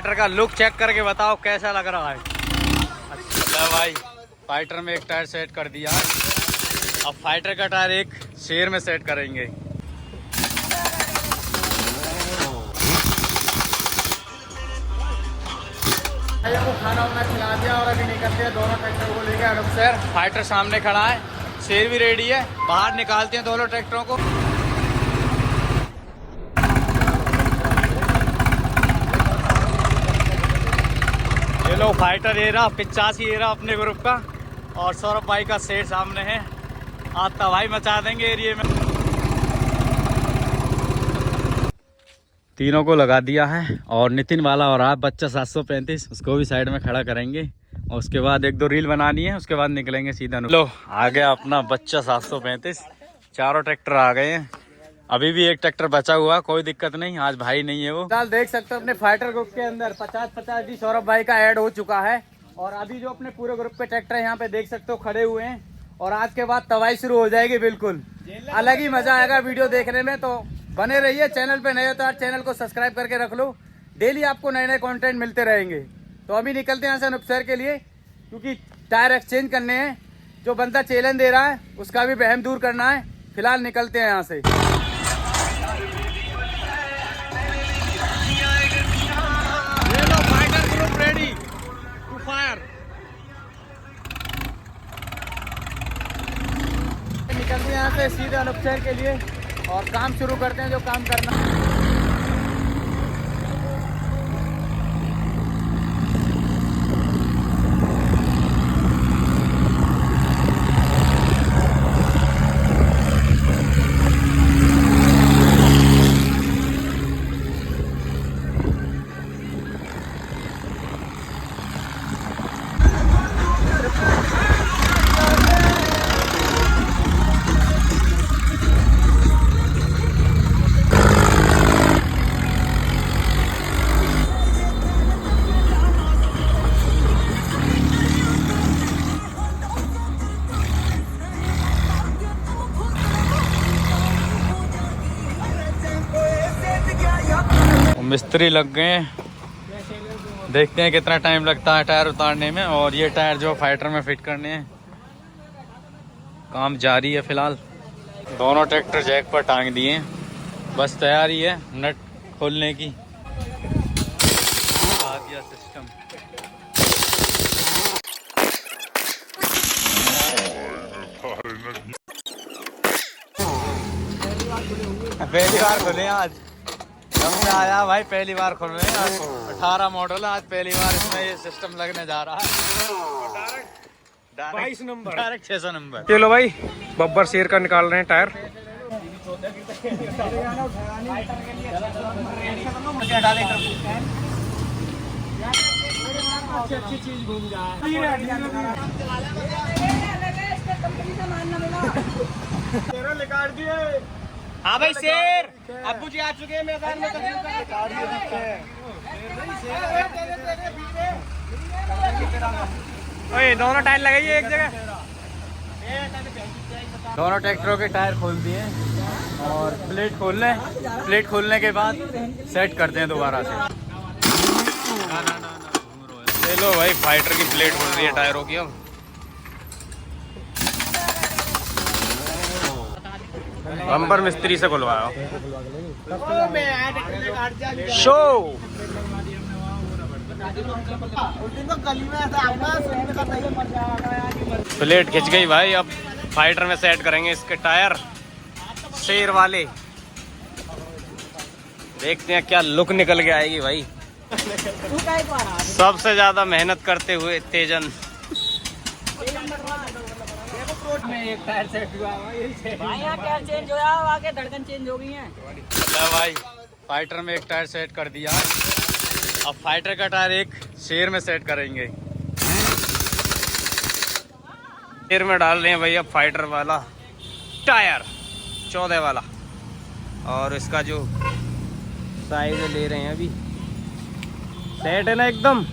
Fighter का look check करके बताओ कैसा लग रहा है। अच्छा भाई, फाइटर में एक टायर सेट कर दिया है। अब फाइटर का टायर एक शेर में सेट करेंगे। को खाना वाना खिला दिया और अभी निकलते हैं दोनों ट्रैक्टरों को लेकर अनूपसर। फाइटर सामने खड़ा है, शेर भी रेडी है। बाहर निकालते हैं दोनों ट्रैक्टरों को। ये लो फाइटर एरा 85 एरा अपने ग्रुप का, और सौरभ भाई का शेर सामने है। आज तबाही मचा देंगे एरिया में। तीनों को लगा दिया है, और नितिन वाला और आप बच्चा 735 उसको भी साइड में खड़ा करेंगे, और उसके बाद एक दो रील बनानी है, उसके बाद निकलेंगे सीधा। लो आ गया अपना बच्चा 735। चारों ट्रैक्टर आ गए हैं, अभी भी एक ट्रैक्टर बचा हुआ, कोई दिक्कत नहीं, आज भाई नहीं है वो। फिलहाल देख सकते हो अपने फाइटर ग्रुप के अंदर 50-50 भी सौरभ भाई का ऐड हो चुका है। और अभी जो अपने पूरे ग्रुप के ट्रैक्टर यहाँ पे देख सकते हो खड़े हुए हैं, और आज के बाद तबाही शुरू हो जाएगी। बिल्कुल अलग ही मजा आएगा वीडियो देखने में, तो बने रहिए। चैनल पे नए हो तो आज चैनल को सब्सक्राइब करके रख लो, डेली आपको नए नए कंटेंट मिलते रहेंगे। तो अभी निकलते हैं यहाँ से अनूपसर के लिए, क्योंकि टायर एक्सचेंज करने हैं। जो बंदा चैलेंज दे रहा है उसका भी वहम दूर करना है। फिलहाल निकलते हैं यहाँ से। Fighter group ready to fire. निकलते हैं यहाँ से सीधे अनूपसर के लिए, और काम शुरू करते हैं जो काम करना है। मिस्त्री लग गए हैं, देखते हैं कितना टाइम लगता है टायर उतारने में। और ये टायर जो फाइटर में फिट करने हैं, काम जारी है फिलहाल। दोनों ट्रैक्टर जैक पर टांग दिए हैं, बस तैयारी है नट खोलने की। आ गया सिस्टम। पहली बार खुले आज, आया भाई पहली बार खुल रहे हैं। आज 18 मॉडल है, आज पहली बार इसमें ये सिस्टम लगने जा रहा है। Direct 600 number. चलो भाई, बब्बर शेर का निकाल रहे हैं टायर। अच्छी चीज घूम जाए। हाँ भाई शेर, अब्बू जी आ चुके हैं मैदान में। ओए दोनों टायर लगाइए एक जगह। दोनों ट्रैक्टरों के टायर खोल दिए, और प्लेट खोलने के बाद सेट करते हैं दोबारा से। चलो भाई, फाइटर की प्लेट खोल रही है टायरों की। अब बम्पर मिस्त्री से खुलवाओ। शो प्लेट खिंच गई भाई, अब फाइटर में सेट करेंगे इसके टायर शेर वाले। देखते हैं क्या लुक निकल के आएगी भाई। सबसे ज्यादा मेहनत करते हुए तेजन। एक टायर सेट हुआ भाई, यहाँ टायर चेंज होया, आगे धड़कन चेंज हो गई है। भाई फाइटर में एक टायर सेट कर दिया, अब फाइटर का टायर एक शेर में सेट करेंगे। शेर में डाल रहे हैं भाई अब फाइटर वाला टायर 14 वाला, और इसका जो साइज ले रहे हैं अभी। सेट है ना एकदम।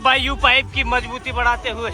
भाई यू पाइप की मजबूती बढ़ाते हुए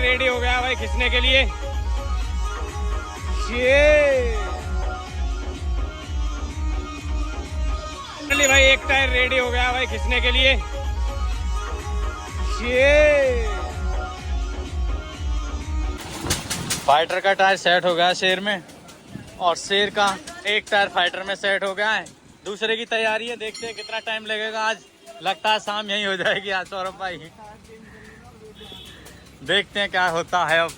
रेडी हो गया भाई खींचने के लिए। ये भाई एक टायर रेडी हो गया भाई खींचने के लिए। ये फाइटर का टायर सेट हो गया शेर में, और शेर का एक टायर फाइटर में सेट हो गया है। दूसरे की तैयारी है, देखते हैं कितना टाइम लगेगा। आज लगता है शाम यही हो जाएगी आज सौरभ भाई। देखते हैं क्या होता है अब।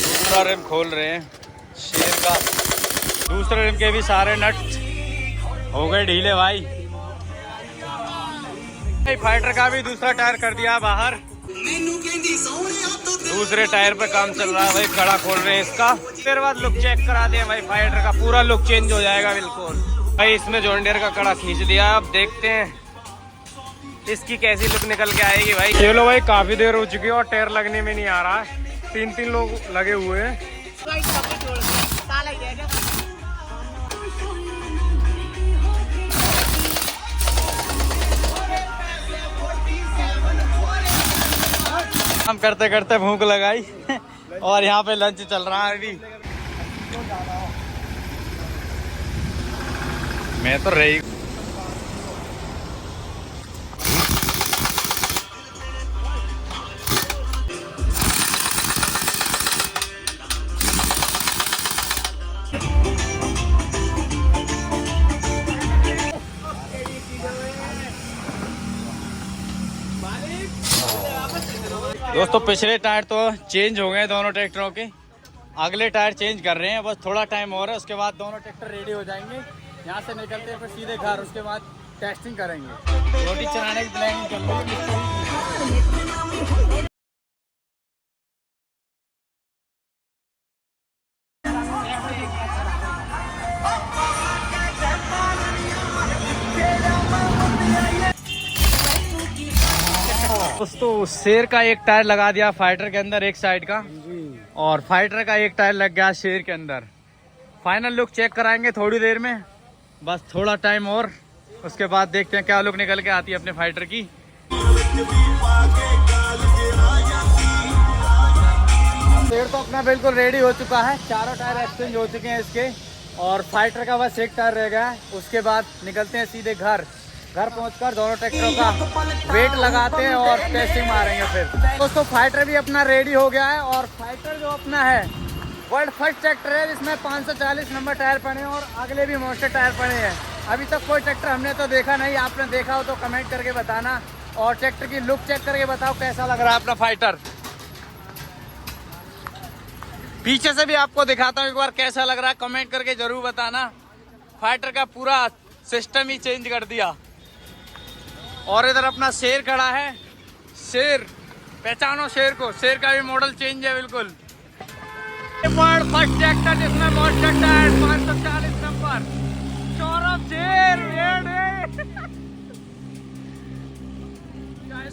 दूसरा रिम खोल रहे हैं शेर का। दूसरे रिम के भी सारे नट हो गए ढीले भाई। फाइटर का भी दूसरा टायर कर दिया बाहर। दूसरे टायर पे काम चल रहा है भाई, कड़ा खोल रहे हैं इसका। फिर बाद लुक चेक करा दिया भाई, फाइटर का पूरा लुक चेंज हो जाएगा बिल्कुल भाई। इसमें जॉन डियर का कड़ा खींच दिया। अब देखते हैं इसकी कैसी लुक निकल के आएगी भाई। ये लो भाई काफी देर हो चुकी है और टायर लगने में नहीं आ रहा है। 3 लोग लगे हुए हैं। काम करते करते भूख लगाई और यहाँ पे लंच चल रहा है अभी। मैं तो रही दोस्तों। पिछले टायर तो चेंज हो गए दोनों ट्रैक्टरों के, अगले टायर चेंज कर रहे हैं। बस थोड़ा टाइम और है, उसके बाद दोनों ट्रैक्टर रेडी हो जाएंगे। यहाँ से निकलते हैं फिर सीधे घर, उसके बाद टेस्टिंग करेंगे। रोटी चलाने की प्लानिंग चल रही है। दोस्तों शेर का एक टायर लगा दिया फाइटर के अंदर एक साइड का, और फाइटर का एक टायर लग गया शेर के अंदर। फाइनल लुक चेक कराएंगे थोड़ी देर में, बस थोड़ा टाइम और, उसके बाद देखते हैं क्या लुक निकल के आती है अपने फाइटर की। शेर तो अपना बिल्कुल रेडी हो चुका है, चारों टायर एक्सचेंज हो चुके हैं इसके, और फाइटर का बस एक टायर रह गया है। उसके बाद निकलते हैं सीधे घर पहुंचकर दोनों ट्रैक्टरों का वेट लगाते हैं और टेस्टिंग मारेंगे फिर। दोस्तों फाइटर भी अपना रेडी हो गया है, और फाइटर जो अपना है वर्ल्ड फर्स्ट ट्रैक्टर है जिसमें 540 नंबर टायर पड़े हैं और अगले भी मोस्टर टायर पड़े हैं। अभी तक कोई ट्रैक्टर हमने तो देखा नहीं, आपने देखा हो तो कमेंट करके बताना, और ट्रैक्टर की लुक चेक करके बताओ कैसा लग रहा है अपना फाइटर। पीछे से भी आपको दिखाता हूँ एक बार कैसा लग रहा है, कमेंट करके जरूर बताना। फाइटर का पूरा सिस्टम ही चेंज कर दिया। और इधर अपना शेर खड़ा है, शेर पहचानो शेर को, शेर का भी मॉडल चेंज है बिल्कुल। वर्ल्ड फर्स्ट ट्रैक्टर जिसमें मोस्टर टायर 540 नंबर, सौरभ शेर।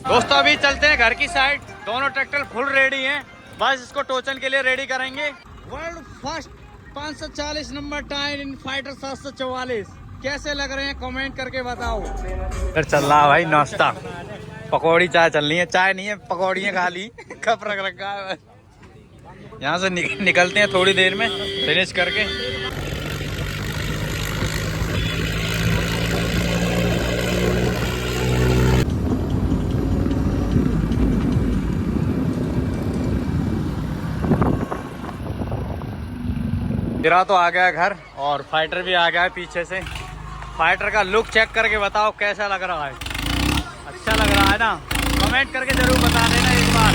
दोस्तों अभी चलते हैं घर की साइड, दोनों ट्रैक्टर फुल रेडी हैं, बस इसको टोचन के लिए रेडी करेंगे। वर्ल्ड फर्स्ट 540 नंबर टायर इन फाइटर 744 कैसे लग रहे हैं कमेंट करके बताओ। फिर चल रहा है भाई नाश्ता, पकौड़ी चाय चल रही है, चाय नहीं है पकौड़ियाँ खा ली, कप रख रखा है। यहाँ से निकलते हैं थोड़ी देर में फिनिश करके। मेरा तो आ गया घर और फाइटर भी आ गया है पीछे से। फाइटर का लुक चेक करके बताओ कैसा लग रहा है। अच्छा लग रहा है ना, कमेंट करके जरूर बता देना एक बार।